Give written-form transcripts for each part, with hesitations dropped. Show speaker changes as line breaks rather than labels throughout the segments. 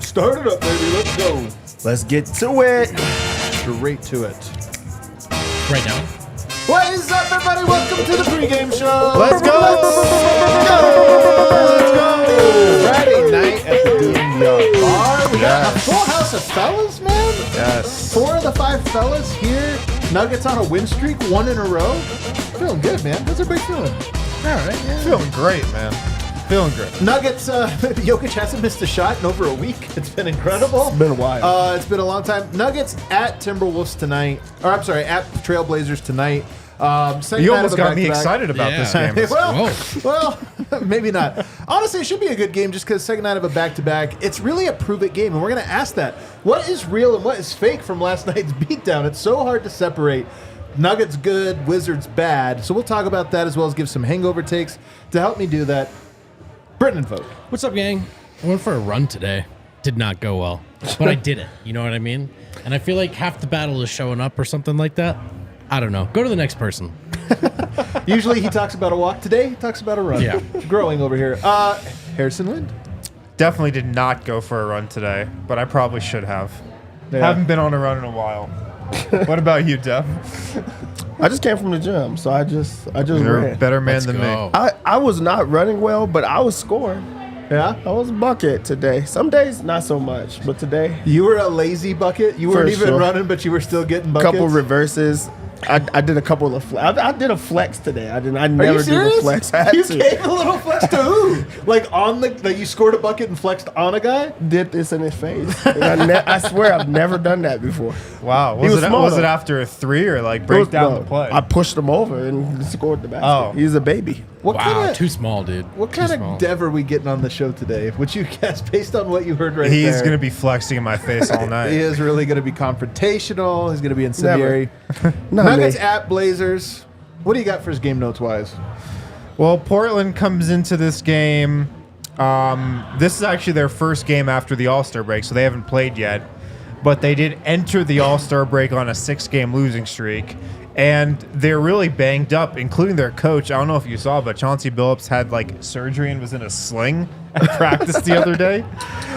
Start it up, baby. Let's go.
Let's get to it.
Straight to it.
Right now.
What is up, everybody? Welcome to the pregame show.
Let's go.
Let's go. Friday night at the DNVR bar. We got a full house of fellas, man.
Yes.
4 of the 5 fellas here. Nuggets on a win streak, 1 in a row. Feeling good, man. How's everybody feeling?
All right. Yeah. Feeling great, man. Feeling great.
Nuggets, Jokic hasn't missed a shot in over a week. It's been incredible.
It's been a while.
It's been a long time. Nuggets at Timberwolves tonight. Or I'm sorry, at Trailblazers tonight.
You almost got me excited about this game.
Well, maybe not. Honestly, it should be a good game just because second night of a back-to-back. It's really a prove-it game, and we're going to ask that. What is real and what is fake from last night's beatdown? It's so hard to separate. Nuggets good, Wizards bad. So we'll talk about that as well as give some hangover takes. To help me do that, Britton and Vogt.
What's up, gang? I went for a run today. Did not go well, but I did it. You know what I mean? And I feel like half the battle is showing up or something like that. I don't know. Go to the next person.
Usually he talks about a walk. Today he talks about a run.
Yeah.
Growing over here. Harrison Lind.
Definitely did not go for a run today, but I probably should have.
Yeah.
Haven't been on a run in a while. What about you, Dev?
I just came from the gym, so I just
You're a
ran.
better man
Let's
than
go.
me.
I was not running well, but I was scoring.
Yeah?
I was a bucket today. Some days not so much, but today
You were a lazy bucket. You
For
weren't even
sure.
running, but you were still getting
a
buckets.
couple reverses. I did a couple of I did a flex today. I never do the flex. I had
You
to.
gave a little flex to who? Like on that you scored a bucket and flexed on a guy?
Did this in his face. And I swear I've never done that before.
Wow.
He was small,
Was it
though.
after a 3 or like break down
No,
the play?
I pushed him over and scored the basket.
Oh.
He's a baby.
What
Wow,
kind of
too small, dude.
what
Too
kind
small.
of dev are we getting on the show today? Would you guess based on what you heard right
He's
there?
going to be flexing in my face all
He
night.
is really going to be confrontational. He's going to be incendiary.
Not
Nuggets
me.
at Blazers. What do you got for his game notes wise?
Well, Portland comes into this game. This is actually their first game after the All-Star break, so they haven't played yet. But they did enter the All-Star break on a 6-game losing streak. And they're really banged up, including their coach. I don't know if you saw, but Chauncey Billups had like surgery and was in a sling at practice the other day.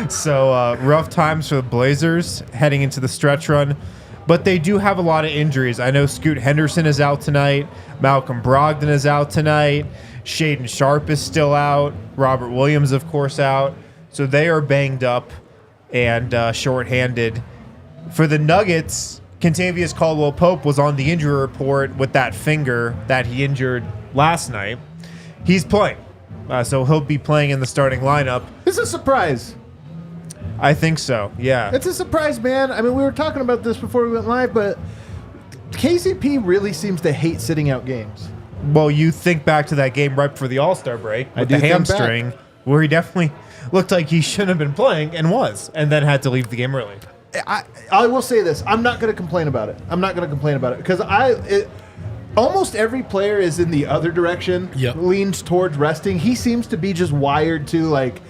So rough times for the Blazers heading into the stretch run. But they do have a lot of injuries. I know Scoot Henderson is out tonight. Malcolm Brogdon is out tonight. Shaedon Sharpe is still out. Robert Williams, of course, out. So they are banged up and shorthanded. For the Nuggets, Kentavious Caldwell-Pope was on the injury report with that finger that he injured last night. He's playing. So he'll be playing in the starting lineup.
It's a surprise.
I think so, yeah.
It's a surprise, man. I mean, we were talking about this before we went live, but KCP really seems to hate sitting out games.
Well, you think back to that game right before the All-Star break with
do
the
think
hamstring, where he definitely looked like he shouldn't have been playing and was, and then had to leave the game early.
I will say this. I'm not going to complain about it. Because almost every player is in the other direction,
Yep.
leans towards resting. He seems to be just wired to, like,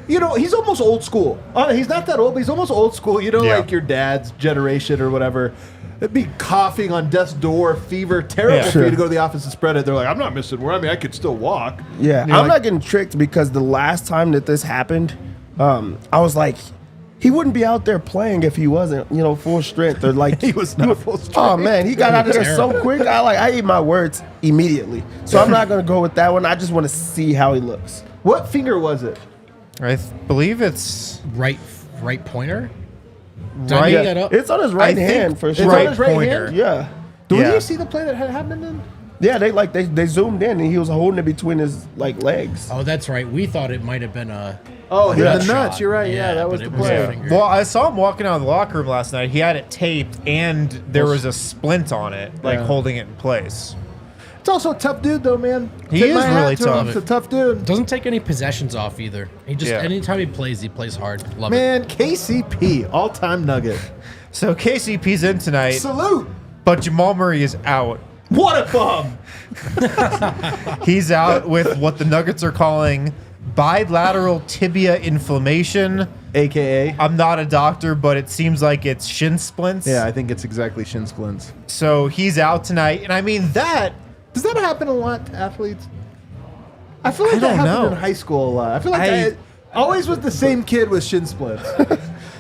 you know, he's almost old school. He's not that old, but he's almost old school. You know,
Yeah.
like your dad's generation or whatever. It'd be coughing on death's door, fever, terrible
Yeah.
for you to go to the office and spread it. They're like, I'm not missing work. I mean, I could still walk.
Yeah,
And you're
I'm
like,
not getting tricked because the last time that this happened, I was like, he wouldn't be out there playing if he wasn't, full strength or like
He was not full strength.
Oh man, he got out of there so
Terrible.
quick. I eat my words immediately, so I'm not gonna go with that one. I just want to see how he looks.
What finger was it?
I believe it's
Right pointer? Did I
right.
make that up?
It's on his right
think
hand for
It's
sure.
on
right
his right
pointer.
hand?
Yeah,
Do
Yeah.
you see the play that had happened then?
yeah. They zoomed in and he was holding it between his legs.
Oh, that's right. We thought it might have been a
Oh, hit
Yeah.
the nuts.
shot.
You're right. Yeah, that was
but
the
it was a
play.
finger.
Well, I saw him walking out of the locker room last night. He had it taped, and there was a splint on it, like
Yeah.
holding it in place.
It's also a tough dude, though, man.
He
Tip
is
my hat
really
to him.
tough.
He's a tough dude.
Doesn't take any possessions off either. He just anytime he plays hard. Love it.
Man, KCP, all-time Nugget.
So KCP's in tonight,
Salute.
but Jamal Murray is out.
What a bum.
He's out with what the Nuggets are calling bilateral tibia inflammation.
AKA.
I'm not a doctor, but it seems like it's shin splints.
Yeah, I think it's exactly shin splints.
So he's out tonight. And I mean,
Does that happen a lot to athletes? I feel like
I
that
don't
happened
know.
in high school a lot. I feel like I always was the same kid with shin splits.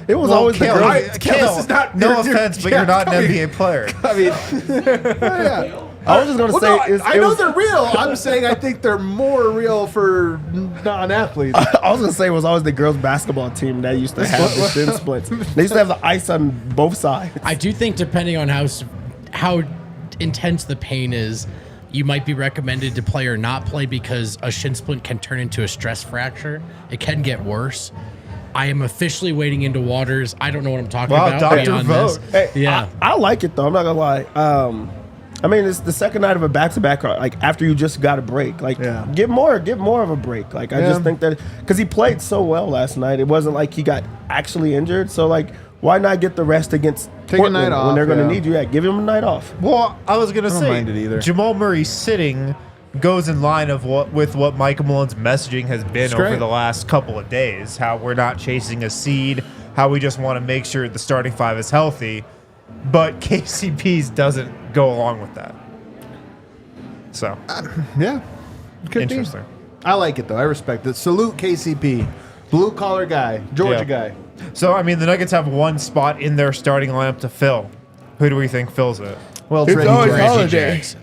It was always the
Kale,
girl.
This is not-
no
you're-
offense, but
yeah,
you're not an
come
NBA player.
I mean, yeah.
I was just gonna
Well,
say,
no, I know
was,
they're real. I'm saying I think they're more real for non-athletes.
I was gonna say it was always the girls' basketball team that used to have the shin splits. They used to have the ice on both sides.
I do think depending on how intense the pain is, you might be recommended to play or not play because a shin splint can turn into a stress fracture. It can get worse. I am officially wading into waters. I don't know what I'm talking
Wow,
about.
Dr.
beyond
Vogt.
this.
Hey,
Yeah.
I like it though. I'm not gonna lie. I mean, it's the second night of a back-to-back. Like after you just got a break, like
Yeah.
get more of a break. Like I just think that because he played so well last night, it wasn't like he got actually injured. So like, why not get the rest against
Take a
Portland
night
when they're
off,
going to
yeah.
need you? Yeah, give him a night off.
Well, I was gonna say
mind it either.
Jamal Murray sitting goes in line of what Michael Malone's messaging has been over
great.
the last couple of days. How we're not chasing a seed, how we just want to make sure the starting five is healthy. But KCP's doesn't go along with that. So
Yeah. Could
interesting.
Be. I like it, though. I respect it. Salute KCP. Blue-collar guy. Georgia
Yeah.
guy.
So I mean, the Nuggets have one spot in their starting lineup to fill. Who do we think fills it?
Well, it's
It's
Reggie
always
Jackson.
Holiday.
Jackson.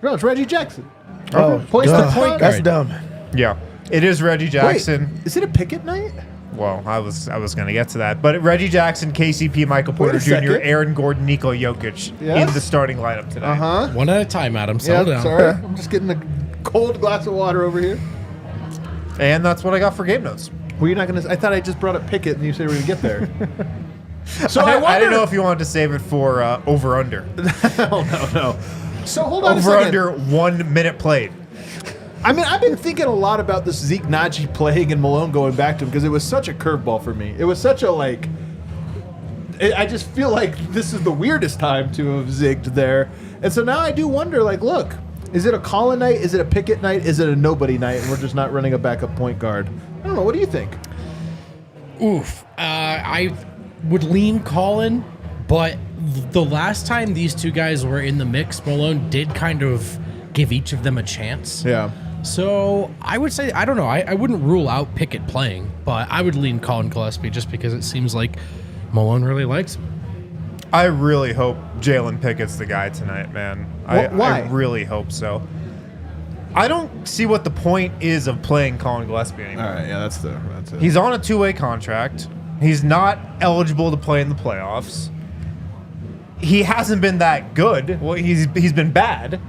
No, it's Reggie Jackson.
Oh,
Points
duh.
the point
That's
guard.
dumb.
Yeah, it is Reggie Jackson.
Wait, is it a Pickett night?
Well, I was going to get to that, but Reggie Jackson, KCP, Michael Porter
a
Jr.,
second.
Aaron Gordon, Nico Jokic
Yes?
in the starting lineup tonight.
Uh-huh.
One at a time, Adam.
Yeah,
Settle down.
sorry. I'm just getting a cold glass of water over here.
And that's what I got for game notes.
Were you not going to? I thought I just brought up Pickett, and you said we were going to get there. So
I didn't know if you wanted to save it for over under.
No. So hold on a
Over
second.
under 1 minute played.
I mean, I've been thinking a lot about this Zeke Nnaji playing and Malone going back to him because it was such a curveball for me. It was such a I just feel like this is the weirdest time to have zigged there. And so now I do wonder, look, is it a Colin night? Is it a Pickett night? Is it a nobody night? And we're just not running a backup point guard. I don't know. What do you think?
Oof. I would lean Colin, but the last time these two guys were in the mix, Malone did kind of give each of them a chance.
Yeah.
So I would say, I don't know, I wouldn't rule out Pickett playing, but I would lean Colin Gillespie just because it seems like Malone really likes him.
I really hope Jalen Pickett's the guy tonight, man.
Why?
I really hope so. I don't see what the point is of playing Colin Gillespie anymore.
All right. Yeah, that's it.
He's on a two-way contract. He's not eligible to play in the playoffs. He hasn't been that good. Well, he's been bad,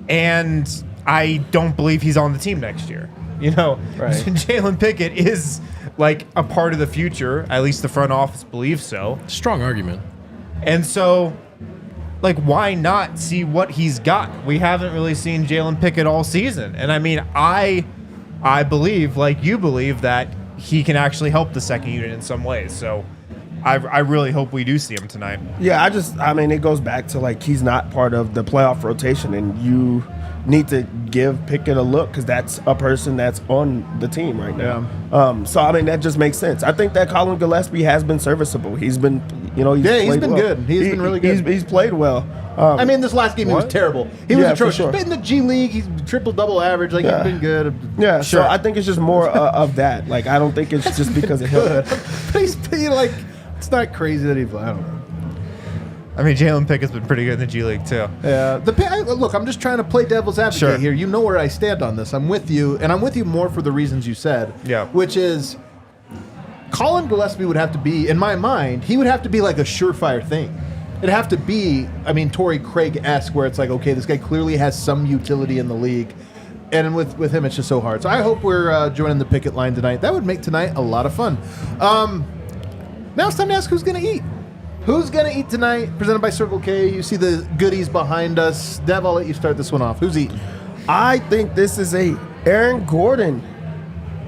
and I don't believe he's on the team next year. You know,
Right.
Jalen Pickett is like a part of the future. At least the front office believes so.
Strong argument.
And so, why not see what he's got? We haven't really seen Jalen Pickett all season. And I mean, I believe, like you believe, that he can actually help the second unit in some ways. So I really hope we do see him tonight.
Yeah, I mean, it goes back to he's not part of the playoff rotation, and you need to give Pickett a look because that's a person that's on the team right now. So I mean, that just makes sense. I think that Colin Gillespie has been serviceable. He's been, he's
he's
played
been
well.
good. He's been really good.
He's played well.
I mean, this last game he was
What?
terrible. He was
Yeah, for
atrocious.
sure.
But in the G League, he's triple-double average. He's been good.
Yeah,
sure.
so I think it's just more of that. I don't think it's just because of him.
Good. But he's it's not crazy that I don't know.
I mean, Jalen Pickett's been pretty good in the G League, too.
Yeah. Look, I'm just trying to play devil's advocate
Sure.
here. You know where I stand on this. I'm with you, and I'm with you more for the reasons you said.
Yeah.
Which is, Colin Gillespie would have to be, in my mind, he would have to be like a surefire thing. It'd have to be, Torrey Craig-esque, where it's okay, this guy clearly has some utility in the league. And with him, it's just so hard. So I hope we're joining the Pickett line tonight. That would make tonight a lot of fun. Now it's time to ask who's going to eat. Who's going to eat tonight? Presented by Circle K. You see the goodies behind us. Dev, I'll let you start this one off. Who's eating?
I think this is a Aaron Gordon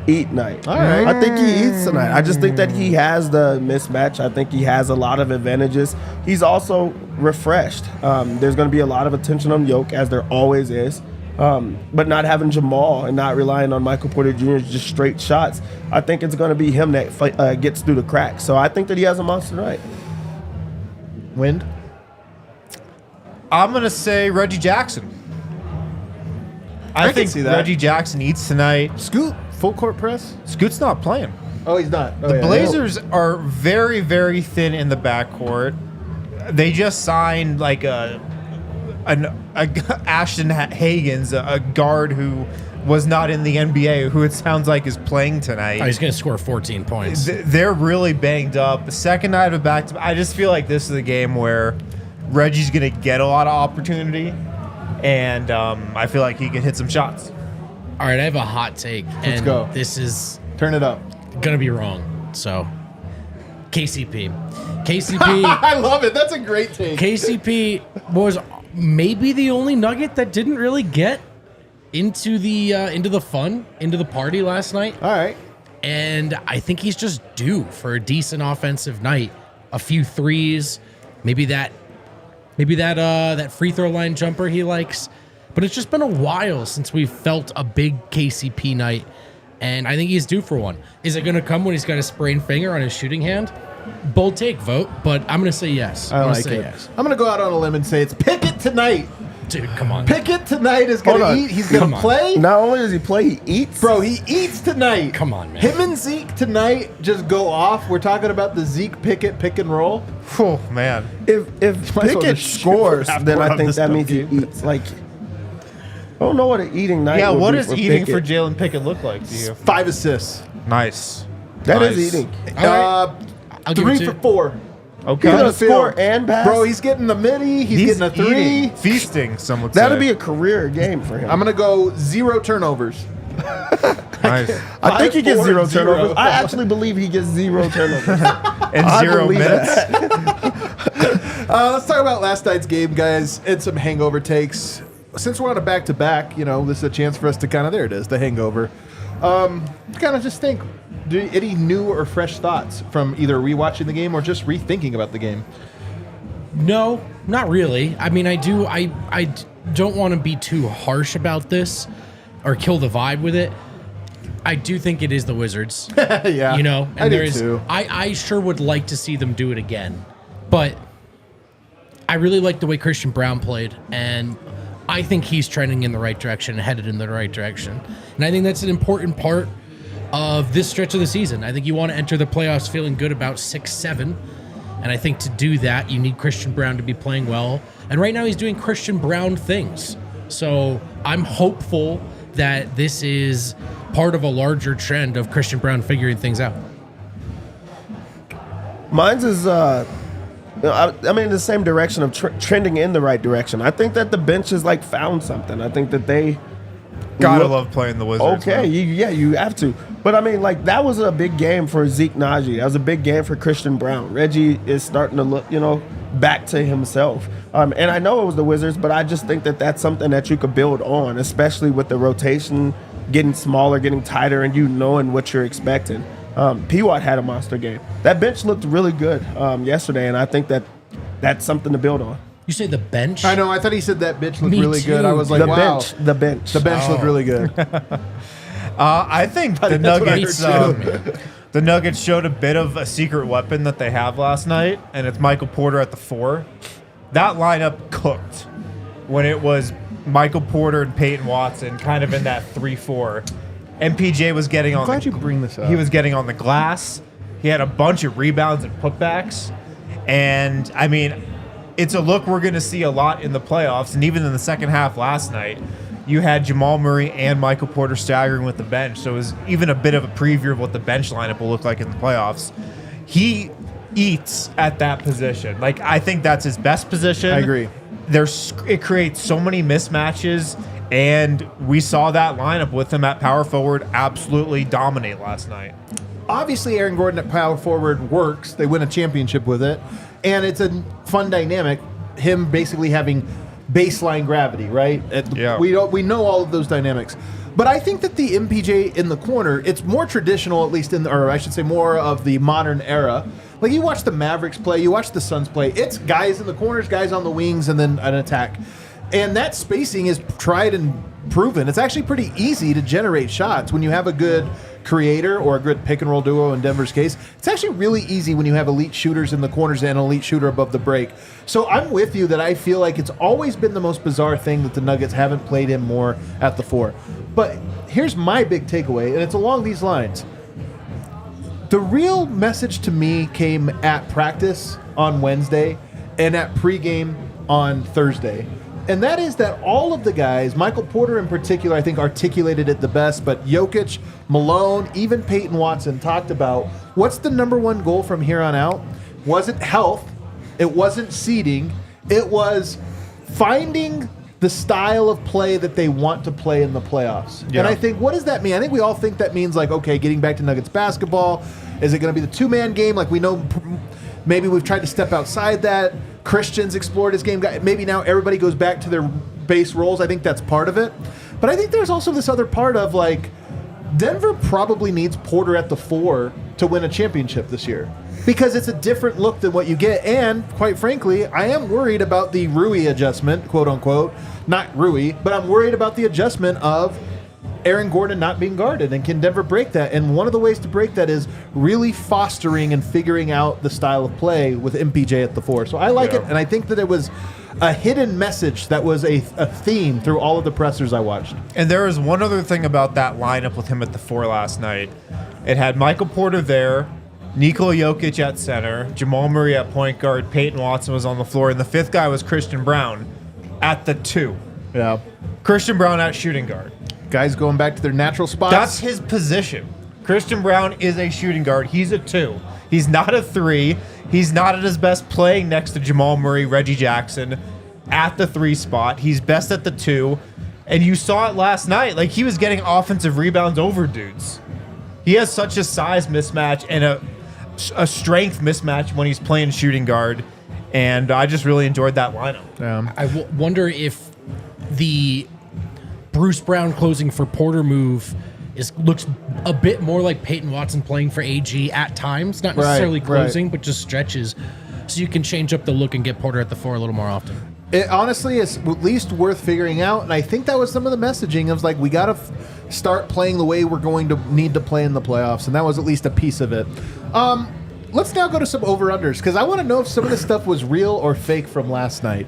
eat night.
All right.
I think he eats tonight. I just think that he has the mismatch. I think he has a lot of advantages. He's also refreshed. There's going to be a lot of attention on Jokic, as there always is. But not having Jamal and not relying on Michael Porter Jr.'s just straight shots, I think it's going to be him that gets through the cracks. So I think that he has a monster night.
Wind?
I'm going to say Reggie Jackson. I
can
think
see that.
Reggie Jackson eats tonight.
Scoot, full court press?
Scoot's not playing.
Oh, he's not. Oh,
The Blazers are very, very thin in the backcourt. They just signed like a Ashton Hagans, a guard who was not in the NBA, who it sounds like is playing tonight.
Oh, he's going to score 14 points.
They're really banged up. The second night of back-to-back, I just feel like this is a game where Reggie's going to get a lot of opportunity, and I feel like he can hit some shots.
All right, I have a hot take.
Let's go.
This is
Turn it up.
going to be wrong. So, KCP.
I love it. That's a great take.
KCP was maybe the only Nugget that didn't really get into the fun, into the party last night.
All right.
And I think he's just due for a decent offensive night. A few threes, maybe that free throw line jumper he likes. But it's just been a while since we've felt a big KCP night, and I think he's due for one. Is it going to come when he's got a sprained finger on his shooting hand? Bold take, vote, but I'm going to say yes.
I like it.
Yes.
I'm going to go out on a limb and say it's Pickett tonight.
Dude, come on.
Pickett tonight is going to eat. He's going
Come
to
on.
play.
Not only does he play, he eats.
Bro, he eats tonight.
Come on, man.
Him and Zeke tonight just go off. We're talking about the Zeke Pickett pick and roll.
Oh, man.
If
Might as well
Pickett
just shoot
scores,
half
then
court
I
on
think
this
that
stuff,
means he
dude.
eats. Like, I don't know what an eating night
Yeah,
would
what
be
does
for
eating for
Pickett.
Jalen Pickett look like to you?
5 assists.
Nice.
That
Nice.
is eating.
All right. I'll give it
3
to
for
you.
4.
Okay.
He's gonna
Field.
score and pass.
Bro, he's getting the midi. He's getting a 3.
eating. Feasting, some would
That'll
say.
be a career game for him.
I'm going to go 0 turnovers.
Nice.
I think he gets
5, 4,
0
and 0.
turnovers. I actually believe he gets 0 turnovers.
In
I
0
believe
minutes.
Let's talk about last night's game, guys, and some hangover takes. Since we're on a back-to-back, this is a chance for us to there it is, the hangover. Kind of just think, any new or fresh thoughts from either rewatching the game or just rethinking about the game?
No, not really. I mean, I don't want to be too harsh about this or kill the vibe with it. I do think it is the Wizards.
Yeah,
And
I do
there's
too.
I sure would like to see them do it again. But I really like the way Christian Brown played, and I think he's trending in the right direction, headed in the right direction. And I think that's an important part of this stretch of the season. I think you want to enter the playoffs feeling good about 6-7. And I think to do that, you need Christian Brown to be playing well. And right now he's doing Christian Brown things. So I'm hopeful that this is part of a larger trend of Christian Brown figuring things out.
Mine's is, I mean, the same direction of trending in the right direction. I think that the bench has found something. I think that they
Gotta love playing the Wizards.
Okay,
man.
you have to. But I mean, that was a big game for Zeke Nnaji. That was a big game for Christian Brown. Reggie is starting to look, back to himself. And I know it was the Wizards, but I just think that that's something that you could build on, especially with the rotation getting smaller, getting tighter, and knowing what you're expecting. P-Watt had a monster game. That bench looked really good yesterday, and I think that that's something to build on.
You say the bench?
I know. I thought he said that bench looked
Me
really good.
too.
I was like,
The
wow.
bench.
The bench looked really good.
I think the
that's what I
Nuggets.
heard
The Nuggets showed a bit of a secret weapon that they have last night, and it's Michael Porter at the 4. That lineup cooked when it was Michael Porter and Peyton Watson, kind of in that 3-4. MPJ was getting on.
glad you bring this up.
He was getting on the glass. He had a bunch of rebounds and putbacks, and I mean, it's a look we're going to see a lot in the playoffs, and even in the second half last night. You had Jamal Murray and Michael Porter staggering with the bench, so it was even a bit of a preview of what the bench lineup will look like in the playoffs. He eats at that position. I think that's his best position.
I agree.
It creates so many mismatches, and we saw that lineup with him at power forward absolutely dominate last night.
obviously Aaron Gordon at power forward works. They win a championship with it. And it's a fun dynamic, him basically having baseline gravity, right?
Yeah.
We know all of those dynamics. But I think that the MPJ in the corner, it's more traditional, at least or I should say more of the modern era. Like you watch the Mavericks play, you watch the Suns play, it's guys in the corners, guys on the wings, and then an attack. And that spacing is tried and proven. It's actually pretty easy to generate shots when you have a good creator or a good pick and roll duo in Denver's case. It's actually really easy when you have elite shooters in the corners and an elite shooter above the break. So I'm with you that I feel like it's always been the most bizarre thing that the Nuggets haven't played him more at the 4. But here's my big takeaway, and it's along these lines. The real message to me came at practice on Wednesday and at pregame on Thursday. And that is that all of the guys, Michael Porter in particular, I think articulated it the best, but Jokic, Malone, even Peyton Watson talked about what's the number one goal from here on out? Wasn't health, it wasn't seeding, it was finding the style of play that they want to play in the playoffs.
Yeah.
And I think, what does that mean? I think we all think that means like, okay, getting back to Nuggets basketball, is it going to be the two-man game? Like we know maybe we've tried to step outside that. Christian's explored his game. Maybe now everybody goes back to their base roles. I think that's part of it. But I think there's also this other part of like Denver probably needs Porter at the 4 to win a championship this year because it's a different look than what you get. And quite frankly, I am worried about the Rui adjustment, quote unquote. Not Rui, but I'm worried about the adjustment of Aaron Gordon not being guarded, and can Denver break that? And one of the ways to break that is really fostering and figuring out the style of play with MPJ at the 4. So I like it, and I think that it was a hidden message that was a theme through all of the pressers I watched.
And there was one other thing about that lineup with him at the 4 last night. It had Michael Porter there, Nikola Jokic at center, Jamal Murray at point guard, Peyton Watson was on the floor, and the 5th guy was Christian Brown at the 2.
Yeah.
Christian Brown at shooting guard.
Guys going back to their natural spots.
That's his position. Christian Brown is a shooting guard. He's a 2. He's not a 3. He's not at his best playing next to Jamal Murray, Reggie Jackson at the 3 spot. He's best at the 2. And you saw it last night. Like, he was getting offensive rebounds over dudes. He has such a size mismatch and a strength mismatch when he's playing shooting guard. And I just really enjoyed that lineup.
I wonder if the Bruce Brown closing for Porter move looks a bit more like Peyton Watson playing for AG at times, not necessarily closing, but just stretches, so you can change up the look and get Porter at the 4 a little more often.
It honestly is at least worth figuring out, and I think that was some of the messaging. It was like, we got to start playing the way we're going to need to play in the playoffs, and that was at least a piece of it. Let's now go to some over-unders, because I want to know if some of this stuff was real or fake from last night.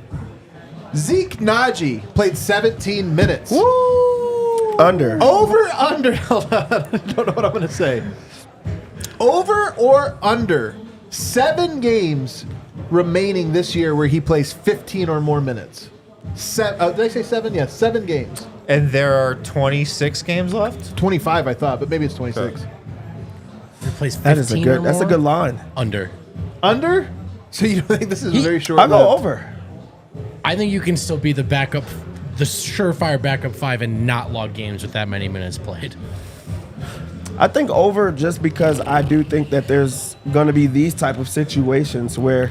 Zeke Nnaji played 17 minutes.
Woo! Under.
Over, under. Hold on. I don't know what I'm going to say. Over or under 7 games remaining this year where he plays 15 or more minutes. Did I say 7? Yeah, 7 games.
And there are 26 games left?
25, I thought, but maybe it's 26.
He plays 15
That is that's a good line.
Under.
Under? So you don't think this is very short?
I'll go over.
I think you can still be the backup, the surefire backup 5 and not log games with that many minutes played.
I think over just because I do think that there's going to be these type of situations where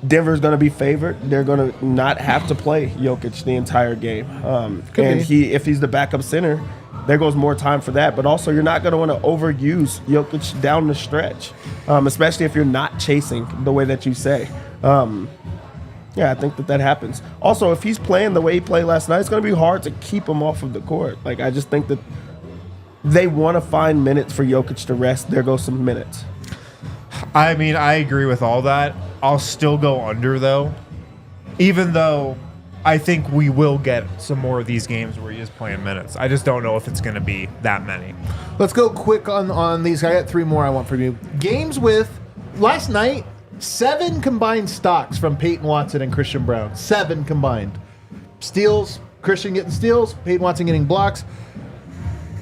Denver's going to be favored. They're going to not have to play Jokic the entire game. If he's the backup center, there goes more time for that. But also, you're not going to want to overuse Jokic down the stretch, especially if you're not chasing the way that you say. Yeah, I think that happens. Also, if he's playing the way he played last night, it's going to be hard to keep him off of the court. Like, I just think that they want to find minutes for Jokic to rest. There goes some minutes.
I mean, I agree with all that. I'll still go under, though. Even though I think we will get some more of these games where he is playing minutes. I just don't know if it's going to be that many.
Let's go quick on these. I got 3 more I want from you. Games with, last night, 7 combined stocks from Peyton Watson and Christian Brown. 7 combined. Steals, Christian getting steals, Peyton Watson getting blocks.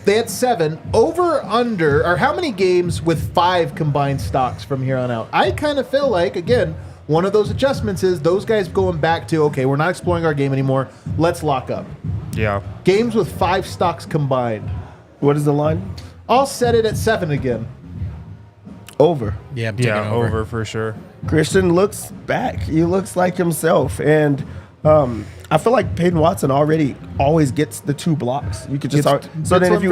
They had 7. Over, under, or how many games with 5 combined stocks from here on out? I kind of feel like, again, one of those adjustments is those guys going back to, okay, we're not exploring our game anymore. Let's lock up.
Yeah.
Games with 5 stocks combined.
What is the line?
I'll set it at 7 again.
Over.
Yeah, I'm taking over.
for sure.
Christian looks back. He looks like himself. And I feel like Peyton Watson always gets the 2 blocks. You could just so then if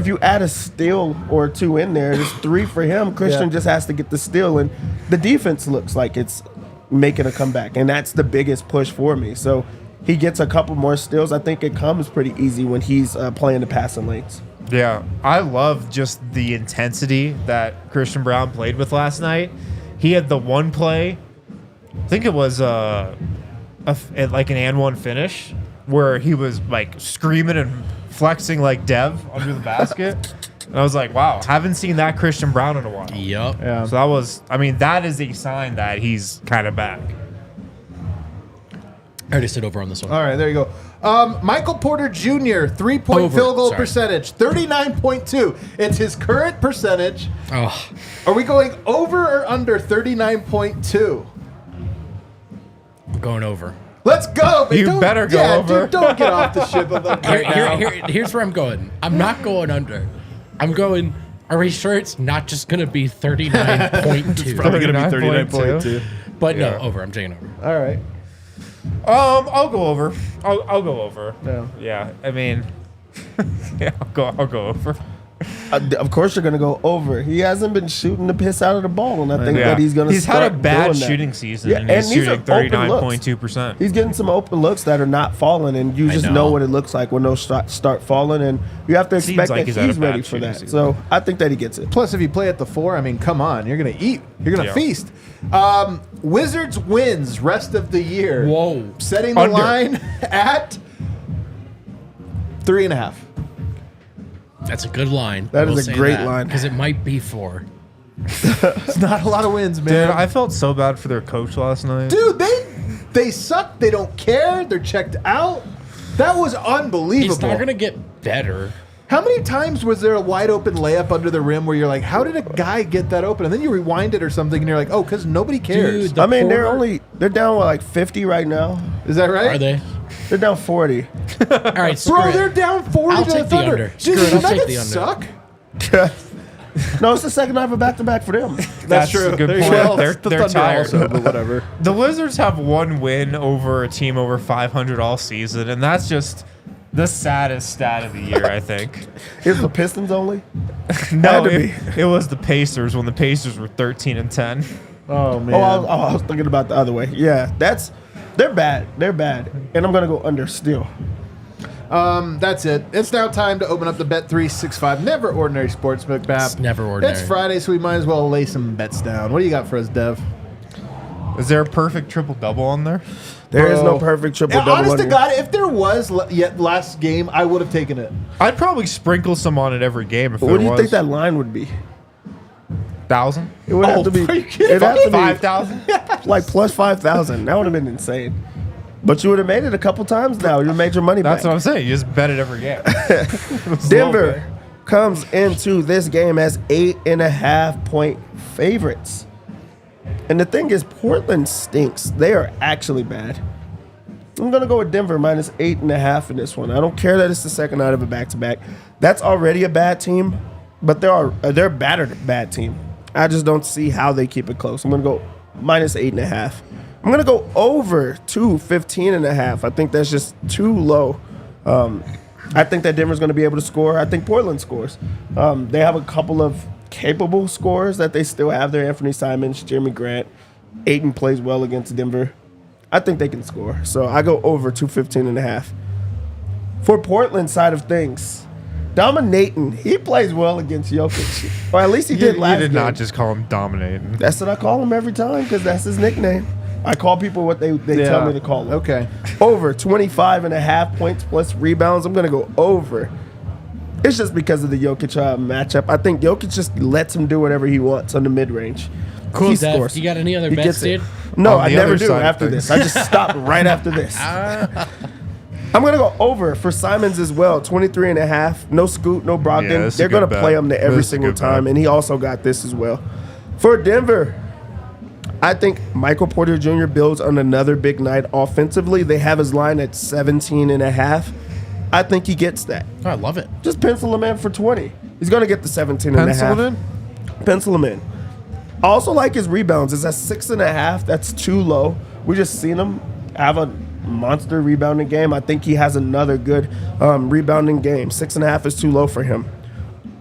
you add a steal or 2 in there, there's 3 for him. Christian just has to get the steal, and the defense looks like it's making a comeback, and that's the biggest push for me. So he gets a couple more steals. I think it comes pretty easy when he's playing the passing lanes.
Yeah, I love just the intensity that Christian Braun played with last night. He had the one play, I think it was like an and one finish, where he was like screaming and flexing like Dev under the basket. And I was like, wow, haven't seen that Christian Braun in a while.
Yup.
Yeah.
So that is a sign that he's kind of back.
I already said over on this one.
All right, there you go. Michael Porter Jr., 3-point
Over.
field goal
Sorry.
percentage, 39.2. It's his current percentage.
Oh,
Are we going over or under 39.2?
I'm going over.
Let's go.
You
Don't-
better go
yeah,
over.
Dude, don't get off the ship of them right now.
Here's where I'm going. I'm not going under. I'm going. Are we sure it's not just going to be 39.2?
Probably going to be
39.2.
39.2.
But no, over. I'm taking over.
All right.
I'll go over. I'll go over.
No.
Yeah, I mean, yeah, I'll go over.
Of course, you're going to go over. He hasn't been shooting the piss out of the ball, and I think that he's going to.
He's had a bad shooting season, and he's
these are
shooting
open looks.
39.2%.
He's getting some open looks that are not falling, and you just know what it looks like when those start falling, and you have to expect
like
that
he's had a
he's ready
bad
for
shooting
that.
season.
So I think that he gets it.
Plus, if you play at the 4, I mean, come on. You're going to eat. You're going to
Yeah.
feast. Wizards wins rest of the year.
Whoa.
Setting the
Under.
line at 3.5.
That's a good line.
That is a great line.
because it might be 4.
It's not a lot of wins,
Dude,
man.
I felt so bad for their coach last night.
Dude, they suck. They don't care. They're checked out. That was unbelievable.
He's not going to get better.
How many times was there a wide open layup under the rim where you're like, how did a guy get that open? And then you rewind it or something and you're like, oh, because nobody cares.
Dude, the
I mean,
Porter-
they're down like 50 right now.
Is that right?
Are they?
They're down 40.
All right, screw
Bro,
it.
they're down 40
I'll
to
take
the
the
Thunder.
under.
Dude,
Screw it,
the
I'll take
Nuggets
the under.
suck.
No, it's the second half of back-to-back for them.
That's true.
a good
There you
point.
go.
They're
The
they're
Thunder
tired.
also, but whatever.
The Wizards have one win over a team over 500 all season, and that's just the saddest stat of the year, I think.
It's the Pistons only.
No,
Had to
it was the Pacers when the Pacers were 13-10.
Oh, man.
Oh, I was thinking about the other way. Yeah, they're bad. They're bad. And I'm going to go under still.
That's it. It's now time to open up the Bet365 Never Ordinary Sportsbook app.
It's never ordinary.
It's Friday, so we might as well lay some bets down. What do you got for us, Dev?
Is there a perfect triple-double on there?
There is
Bro.
no perfect triple-double.
Honest
on
to
here.
God, if there was yet last game, I would have taken it.
I'd probably sprinkle some on it every game if
What
there
do you
was.
think that line would be?
1,000?
It would have to be.
are you kidding
It'd have
me?
to be
5,000?
like plus 5,000. That would have been insane. But you would have made it a couple times now. You made your money
That's
back.
what I'm saying. You just bet it every game.
Denver comes into this game as 8.5-point favorites. And the thing is, Portland stinks. They are actually bad. I'm going to go with Denver minus 8.5 in this one. I don't care that it's the second night of a back-to-back. That's already a bad team, but they're a bad team. I just don't see how they keep it close. I'm going to go minus 8.5. I'm going to go over 15.5. I think that's just too low. I think that Denver's going to be able to score. I think Portland scores. They have a couple of capable scorers that they still have there. Anthony Simons, Jeremy Grant. Ayton plays well against Denver. I think they can score. So I go over 215.5. For Portland side of things, dominating. He plays well against Jokic. Or at least he did last
You did
game.
not just call him dominating.
That's what I call him every time because that's his nickname. I call people what they tell me to call him.
Okay.
Over 25.5 points plus rebounds. I'm going to go over. It's just because of the Jokic matchup. I think Jokic just lets him do whatever he wants on the mid-range.
Cool,
He
Dev.
scores.
You got any other
He
bets,
gets it.
dude?
No,
On
I
the
never
other
do
side of
after
things.
this. I just stop right after this. I'm going to go over for Simons as well. 23.5. No Scoot, no Brogdon.
Yeah, that's a
They're going
good
to play
bet.
him to every
That's a
single
good
time,
bet.
and he also got this as well. For Denver, I think Michael Porter Jr. builds on another big night offensively. They have his line at 17.5. I think he gets that.
Oh, I love it.
Just pencil him in for 20. He's going to get the 17 and a half.
Pencil it in?
Pencil him in. I also like his rebounds. It's at 6.5. That's too low. We just seen him have a monster rebounding game. I think he has another good rebounding game. 6.5 is too low for him.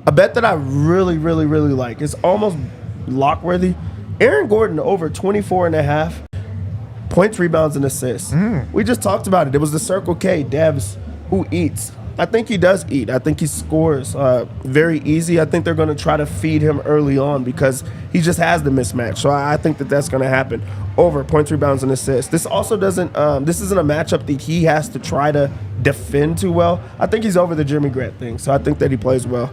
A bet that I really, really, really like. It's almost lock-worthy. Aaron Gordon over 24.5 points, rebounds, and assists. We just talked about it. It was the Circle K, Devs, who eats. I think he does eat. I think he scores very easy. I think they're going to try to feed him early on because he just has the mismatch. So I think that that's going to happen. Over points, rebounds, and assists. This also doesn't. This isn't a matchup that he has to try to defend too well. I think he's over the Jimmy Grant thing. So I think that he plays well.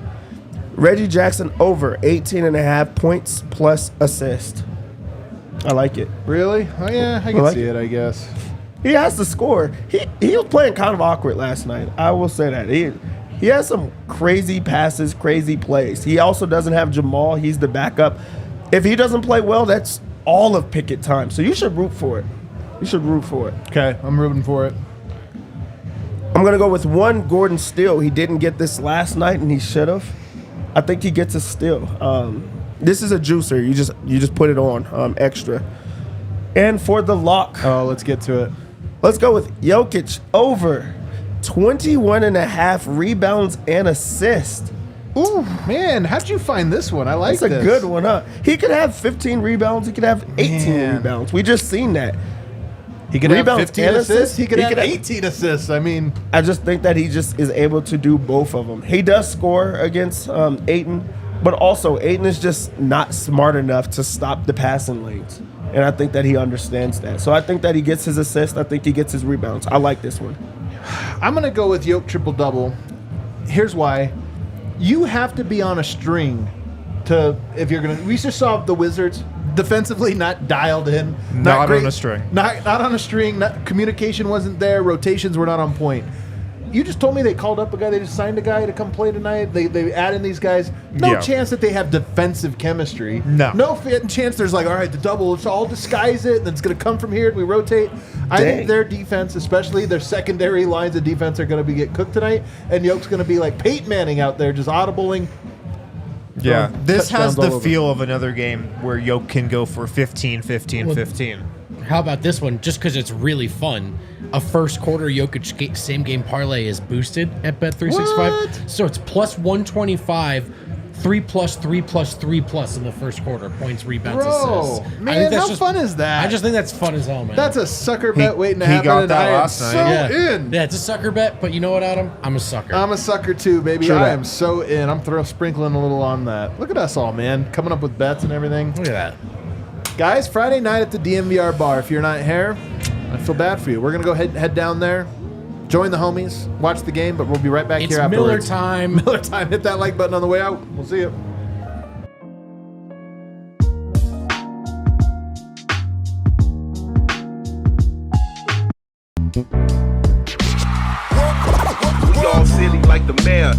Reggie Jackson over 18.5 points plus assist. I like it.
Really? Oh, yeah, I can
like
see it, I guess.
He has to score. He was playing kind of awkward last night. I will say that. He has some crazy passes, crazy plays. He also doesn't have Jamal. He's the backup. If he doesn't play well, that's all of Pickett time. So you should root for it. You should root for it.
Okay, I'm rooting for it.
I'm going to go with one Gordon steal. He didn't get this last night, and he should have. I think he gets a steal. This is a juicer. You just put it on extra. And for the lock,
Oh, let's get to it.
let's go with Jokic over 21.5 rebounds and assists.
Ooh, man, how'd you find this one? I like
That's a
this.
good one, huh? He could have 15 rebounds. He could have 18
Man.
rebounds. We just seen that.
He could have
Rebounds
15
and
assists. He could
He
have
could have-
18 assists. I mean,
I just think that he just is able to do both of them. He does score against Ayton, but also Ayton is just not smart enough to stop the passing lanes. And I think that he understands that. So I think that he gets his assist. I think he gets his rebounds. I like this one.
I'm going to go with Yoke triple-double. Here's why. You have to be on a string to, if you're going to, we just saw the Wizards defensively not dialed in.
Not on a string.
Not on a string. Communication wasn't there. Rotations were not on point. You just told me they called up a guy. They just signed a guy to come play tonight. They add in these guys. No
Yeah.
chance that they have defensive chemistry.
No.
Chance there's like, all right, the double, let's all disguise it. And it's going to come from here. And we rotate. I think
Dang.
their defense, especially their secondary lines of defense, are going to get cooked tonight. And Yoke's going to be like Peyton Manning out there, just audibling.
Yeah, this has
touchdowns all
the
over.
feel of another game where Yoke can go for 15, 15, 15.
How about this one? Just because it's really fun. A first quarter Jokic same game parlay is boosted at Bet365.
What?
So it's plus 125, 3+3+3+ in the first quarter. Points, rebounds,
Bro,
assists.
man,
I think that's
how fun is that?
I just think that's fun as hell, man.
That's a sucker bet waiting to
he
happen.
got
and
that
I am
last
so
night.
in.
Yeah, it's a sucker bet, but you know what, Adam? I'm a sucker.
I'm a sucker too, baby.
True
I
that.
am so in. I'm sprinkling a little on that. Look at us all, man. Coming up with bets and everything.
Look at that.
Guys, Friday night at the DNVR bar. If you're not here, I feel bad for you. We're going to go head down there, join the homies, watch the game, but we'll be right back
It's
here
Miller
afterwards.
time.
Miller time. Hit that like button on the way out. We'll see you.
We all silly like the mayor.